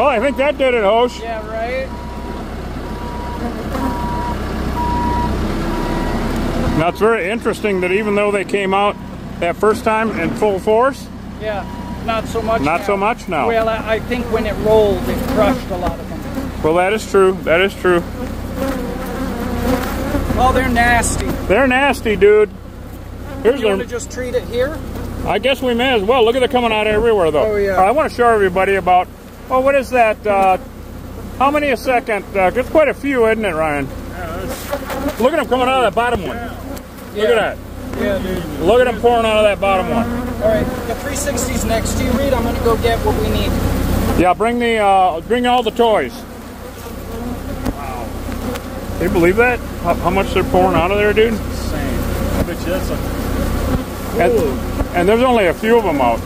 Well, I think that did it, Hosh. Yeah, right? Now, it's very interesting that even though they came out that first time in full force, yeah, not so much not now. so much now. Well, I think when it rolled, it crushed a lot of them. Well, that is true. That is true. Oh, they're nasty. They're nasty, dude. Here's You want to just treat it here? I guess we may as well. Look at it coming out everywhere, though. Oh, yeah. I want to show everybody about, well, what is that? How many a second? There's quite a few, isn't it, Ryan? Yeah, Look at them coming out of that bottom one. Look at that. Yeah, dude. Look at them pouring out of that bottom one. All right, the 360's next to you, Reed. I'm going to go get what we need. Yeah, bring all the toys. wow. Can you believe that? How much they're pouring out of there, dude? Insane. I bet you that's a... And there's only a few of them out.